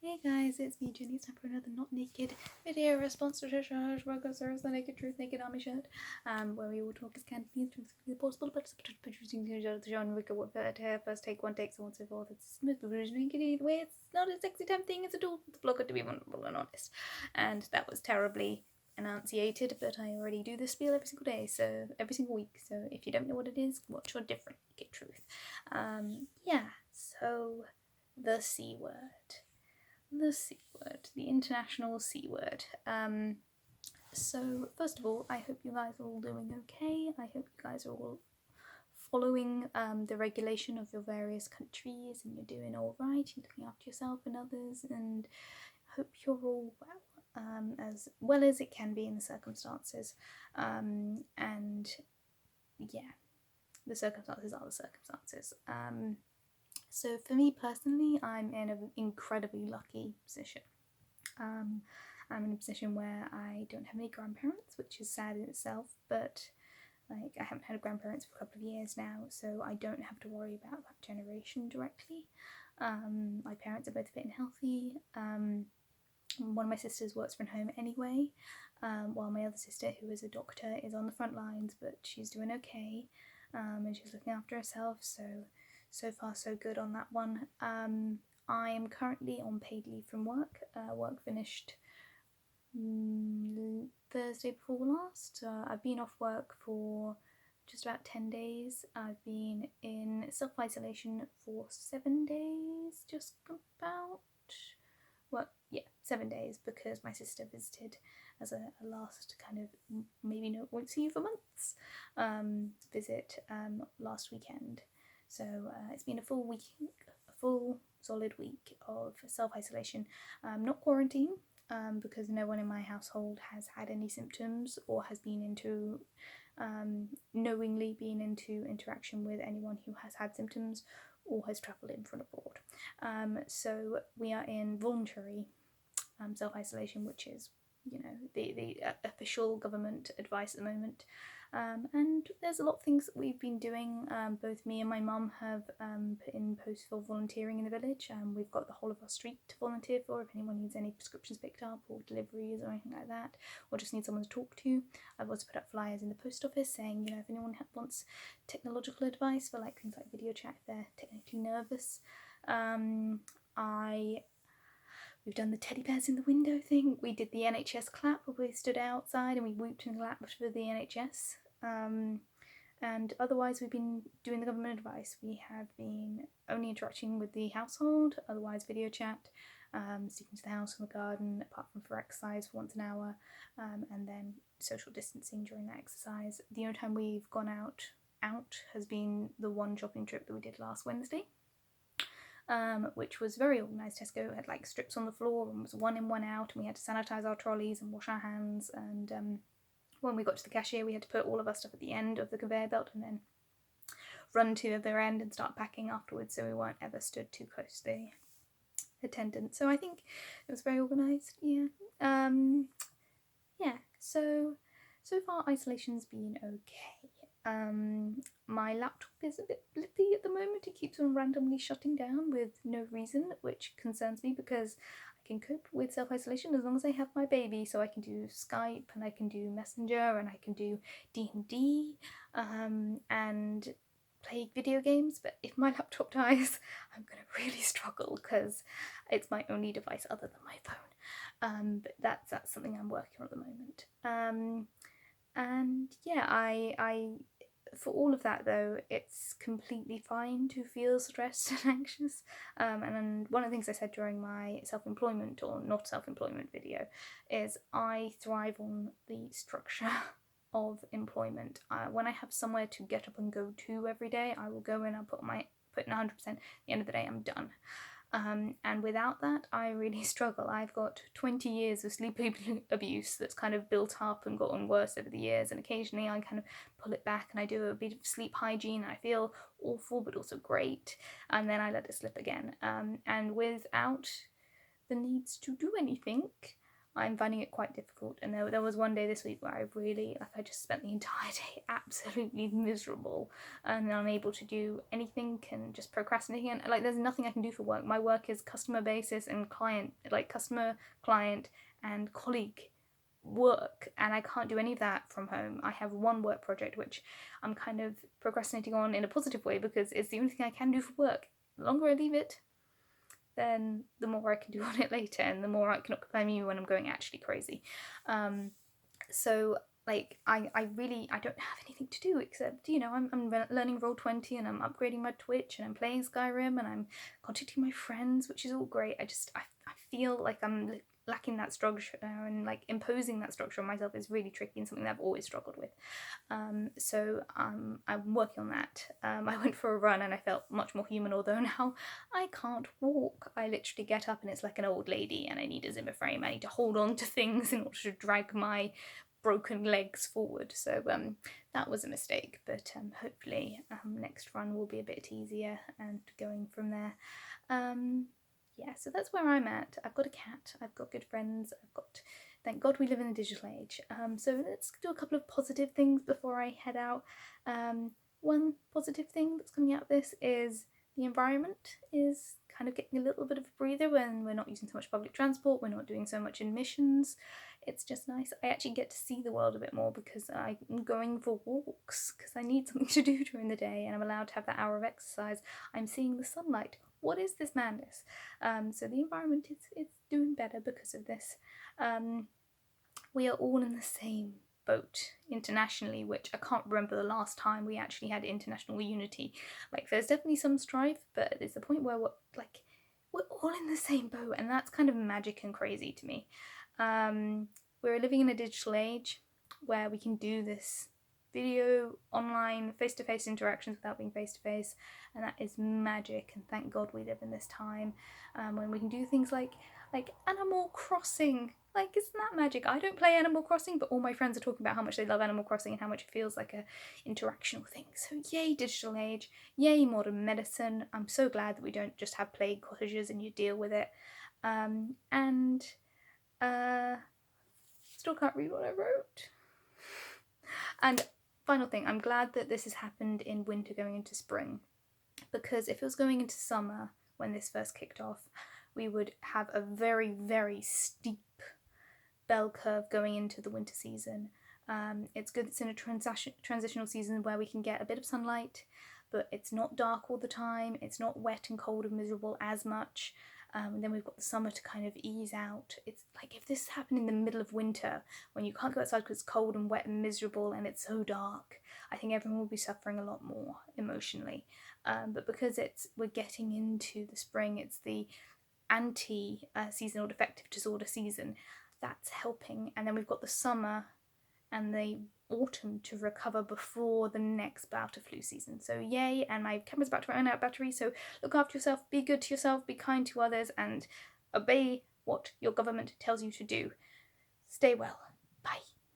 Hey guys, it's me Jenny. It's time for another not naked video response to Trisha Hershberger Sarah's The Naked Truth Naked Army Shirt, where we all talk as Cantonese to the possible but producing the genre what first take one take so on and so forth. It's smooth producing either way. It's not a sexy temp thing, it's a tool for the blogger to be vulnerable and honest. And that was terribly enunciated, but I already do this spiel every single day, so every single week. So if you don't know what it is, watch your different naked truth. So the C word. The C word, the international C word. So first of all, I hope you guys are all doing okay. I hope you guys are all following the regulation of your various countries and you're doing all right, you're looking after yourself and others, and I hope you're all well as it can be in the circumstances. And yeah, the circumstances are the circumstances. So for me personally, I'm in an incredibly lucky position. I'm in a position where I don't have any grandparents, which is sad in itself, but like I haven't had grandparents for a couple of years now, so I don't have to worry about that generation directly. My parents are both fit and healthy. One of my sisters works from home anyway, while my other sister, who is a doctor, is on the front lines, but she's doing okay, and she's looking after herself, so far so good on that one. I am currently on paid leave from work. Work finished Thursday before last. I've been off work for just about 10 days. I've been in self-isolation for 7 days, just about. Well, yeah, 7 days, because my sister visited as a last kind of maybe won't see you for months visit last weekend. So it's been a full solid week of self-isolation, not quarantine, because no one in my household has had any symptoms or has been into knowingly been into interaction with anyone who has had symptoms or has travelled in from abroad. So we are in voluntary self-isolation, which is, you know, the official government advice at the moment. And there's a lot of things that we've been doing. Both me and my mum have put in posts for volunteering in the village. We've got the whole of our street to volunteer for if anyone needs any prescriptions picked up or deliveries or anything like that, or just needs someone to talk to. I've also put up flyers in the post office saying, you know, if anyone wants technological advice for like things like video chat if they're technically nervous. We've done the teddy bears in the window thing. We did the NHS clap where we stood outside and we whooped and clapped for the NHS. And otherwise we've been doing the government advice. We have been only interacting with the household, otherwise video chat, sticking to the house and the garden, apart from for exercise for once an hour, and then social distancing during that exercise. The only time we've gone out has been the one shopping trip that we did last Wednesday. Which was very organised. Tesco had like strips on the floor and was one in, one out, and we had to sanitise our trolleys and wash our hands, and when we got to the cashier we had to put all of our stuff at the end of the conveyor belt and then run to the other end and start packing afterwards, so we weren't ever stood too close to the attendant. So I think it was very organised. So far isolation's been okay. My laptop is a bit blippy at the moment. It keeps on randomly shutting down with no reason, which concerns me because I can cope with self-isolation as long as I have my baby, so I can do Skype and I can do Messenger and I can do D&D and play video games. But if my laptop dies, I'm gonna really struggle because it's my only device other than my phone. But that's something I'm working on at the moment. And yeah, I for all of that though, it's completely fine to feel stressed and anxious. And one of the things I said during my self-employment or not self-employment video is I thrive on the structure of employment. When I have somewhere to get up and go to every day, I will go in, I'll put in 100%, at the end of the day I'm done. And without that, I really struggle. I've got 20 years of sleep abuse that's kind of built up and gotten worse over the years, and occasionally I kind of pull it back and I do a bit of sleep hygiene and I feel awful but also great, and then I let it slip again. And without the needs to do anything, I'm finding it quite difficult. And there was one day this week where I just spent the entire day absolutely miserable and unable to do anything and just procrastinating. And like, there's nothing I can do for work. My work is customer basis and customer, client, and colleague work, and I can't do any of that from home. I have one work project which I'm kind of procrastinating on in a positive way because it's the only thing I can do for work. The longer I leave it, then the more I can do on it later, and the more it can occupy me when I'm going actually crazy. So like I don't have anything to do except, you know, I'm learning Roll20 and I'm upgrading my Twitch and I'm playing Skyrim and I'm contacting my friends, which is all great. I feel like I'm lacking that structure, and like imposing that structure on myself is really tricky and something that I've always struggled with. So I'm working on that. I went for a run and I felt much more human, although now I can't walk. I literally get up and it's like an old lady and I need a Zimmer frame. I need to hold on to things in order to drag my broken legs forward. So that was a mistake, but hopefully next run will be a bit easier and going from there. Yeah, so that's where I'm at. I've got a cat, I've got good friends, thank God we live in a digital age. So let's do a couple of positive things before I head out. One positive thing that's coming out of this is the environment is kind of getting a little bit of a breather when we're not using so much public transport, we're not doing so much emissions. It's just nice. I actually get to see the world a bit more because I'm going for walks because I need something to do during the day and I'm allowed to have that hour of exercise. I'm seeing the sunlight. What is this madness? So the environment is doing better because of this. We are all in the same boat internationally, which I can't remember the last time we actually had international unity. Like, there's definitely some strife, but it's the point where we're all in the same boat, and that's kind of magic and crazy to me. We're living in a digital age where we can do this video, online, face-to-face interactions without being face-to-face, and that is magic, and thank God we live in this time when we can do things like Animal Crossing. Like, isn't that magic? I don't play Animal Crossing, but all my friends are talking about how much they love Animal Crossing and how much it feels like a interactional thing. So yay digital age, yay modern medicine. I'm so glad that we don't just have plague cottages and you deal with it. Still can't read what I wrote. And final thing, I'm glad that this has happened in winter going into spring, because if it was going into summer when this first kicked off, we would have a very, very steep bell curve going into the winter season. It's good it's in a transitional season where we can get a bit of sunlight, but it's not dark all the time, it's not wet and cold and miserable as much. And then we've got the summer to kind of ease out. It's like, if this happened in the middle of winter when you can't go outside because it's cold and wet and miserable and it's so dark, I think everyone will be suffering a lot more emotionally. But because we're getting into the spring, it's the anti-seasonal defective disorder season, that's helping. And then we've got the summer and the autumn to recover before the next bout of flu season. So yay, and my camera's about to run out of battery, so look after yourself, be good to yourself, be kind to others, and obey what your government tells you to do. Stay well. Bye.